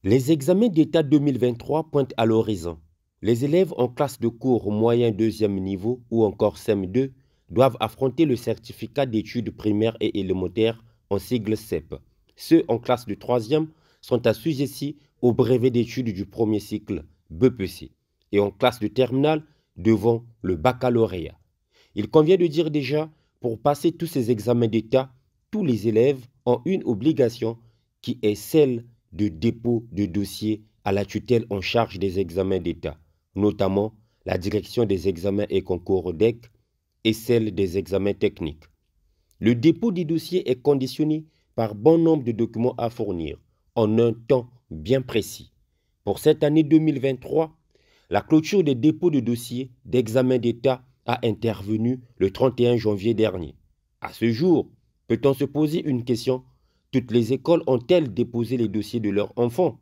Les examens d'État 2023 pointent à l'horizon. Les élèves en classe de cours moyen deuxième niveau ou encore CM2 doivent affronter le certificat d'études primaires et élémentaires en sigle CEP. Ceux en classe de troisième sont assujettis au brevet d'études du premier cycle BEPC et en classe de terminale devant le baccalauréat. Il convient de dire déjà, pour passer tous ces examens d'État, tous les élèves ont une obligation qui est celle de dépôt de dossier à la tutelle en charge des examens d'État, notamment la direction des examens et concours DEC et celle des examens techniques. Le dépôt des dossiers est conditionné par bon nombre de documents à fournir en un temps bien précis. Pour cette année 2023, la clôture des dépôts de dossiers d'examen d'État a intervenu le 31 janvier dernier. À ce jour, peut-on se poser une question? Toutes les écoles ont-elles déposé les dossiers de leurs enfants?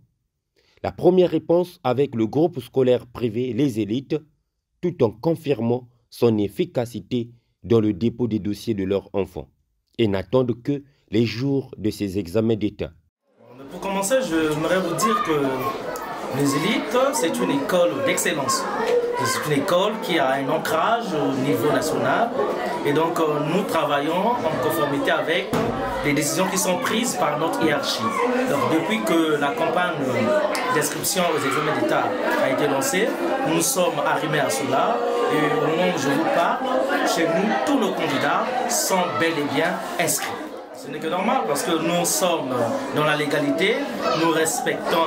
La première réponse avec le groupe scolaire privé Les Élites, tout en confirmant son efficacité dans le dépôt des dossiers de leurs enfants, et n'attendent que les jours de ces examens d'État. Pour commencer, j'aimerais vous dire que Les Élites, c'est une école d'excellence. C'est une école qui a un ancrage au niveau national et donc nous travaillons en conformité avec les décisions qui sont prises par notre hiérarchie. Donc, depuis que la campagne d'inscription aux examens d'État a été lancée, nous sommes arrimés à cela et au moment où je vous parle, chez nous, tous nos candidats sont bel et bien inscrits. Ce n'est que normal parce que nous sommes dans la légalité, nous respectons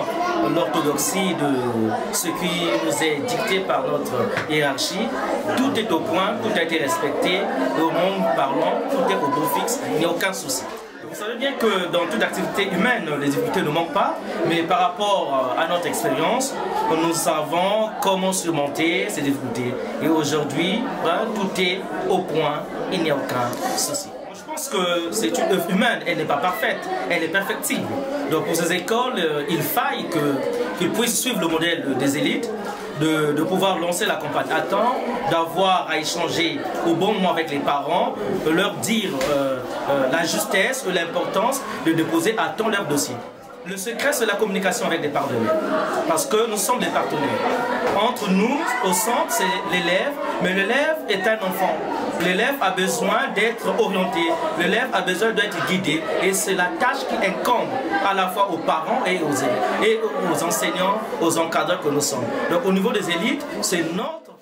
l'orthodoxie de ce qui nous est dicté par notre hiérarchie. Tout est au point, tout a été respecté, et au moment où nous parlons, tout est au beau fixe, il n'y a aucun souci. Vous savez bien que dans toute activité humaine, les difficultés ne manquent pas, mais par rapport à notre expérience, nous savons comment surmonter ces difficultés. Et aujourd'hui, tout est au point, il n'y a aucun souci. Je pense que c'est une œuvre humaine, elle n'est pas parfaite, elle est perfectible. Donc pour ces écoles, il faille qu'ils puissent suivre le modèle des élites, de pouvoir lancer la campagne à temps, d'avoir à échanger au bon moment avec les parents, de leur dire la justesse, l'importance de déposer à temps leur dossier. Le secret, c'est la communication avec les partenaires, parce que nous sommes des partenaires. Entre nous, au centre, c'est l'élève, mais l'élève est un enfant. L'élève a besoin d'être orienté, l'élève a besoin d'être guidé, et c'est la tâche qui incombe à la fois aux parents et aux élèves, et aux enseignants, aux encadreurs que nous sommes. Donc au niveau des élites, c'est notre...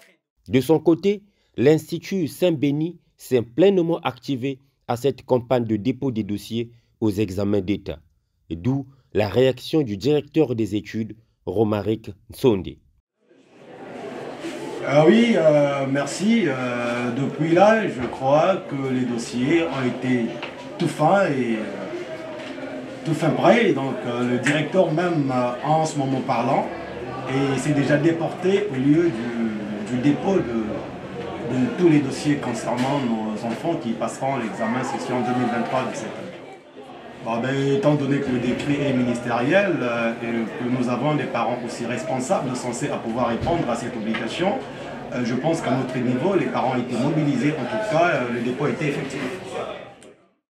De son côté, l'Institut Saint-Béni s'est pleinement activé à cette campagne de dépôt des dossiers aux examens d'État, d'où la réaction du directeur des études, Romaric Nsonde. Oui, merci. Depuis là, je crois que les dossiers ont été tout fins et tout fin prêts. Donc le directeur même en ce moment parlant et s'est déjà déporté au lieu du dépôt de tous les dossiers concernant nos enfants qui passeront l'examen session 2023 de cette année. Bon, étant donné que le décret est ministériel et que nous avons des parents aussi responsables, censés à pouvoir répondre à cette obligation, je pense qu'à notre niveau, les parents ont été mobilisés. En tout cas, le dépôt a été effectif.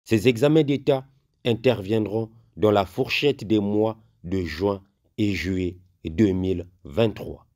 Ces examens d'État interviendront dans la fourchette des mois de juin et juillet 2023.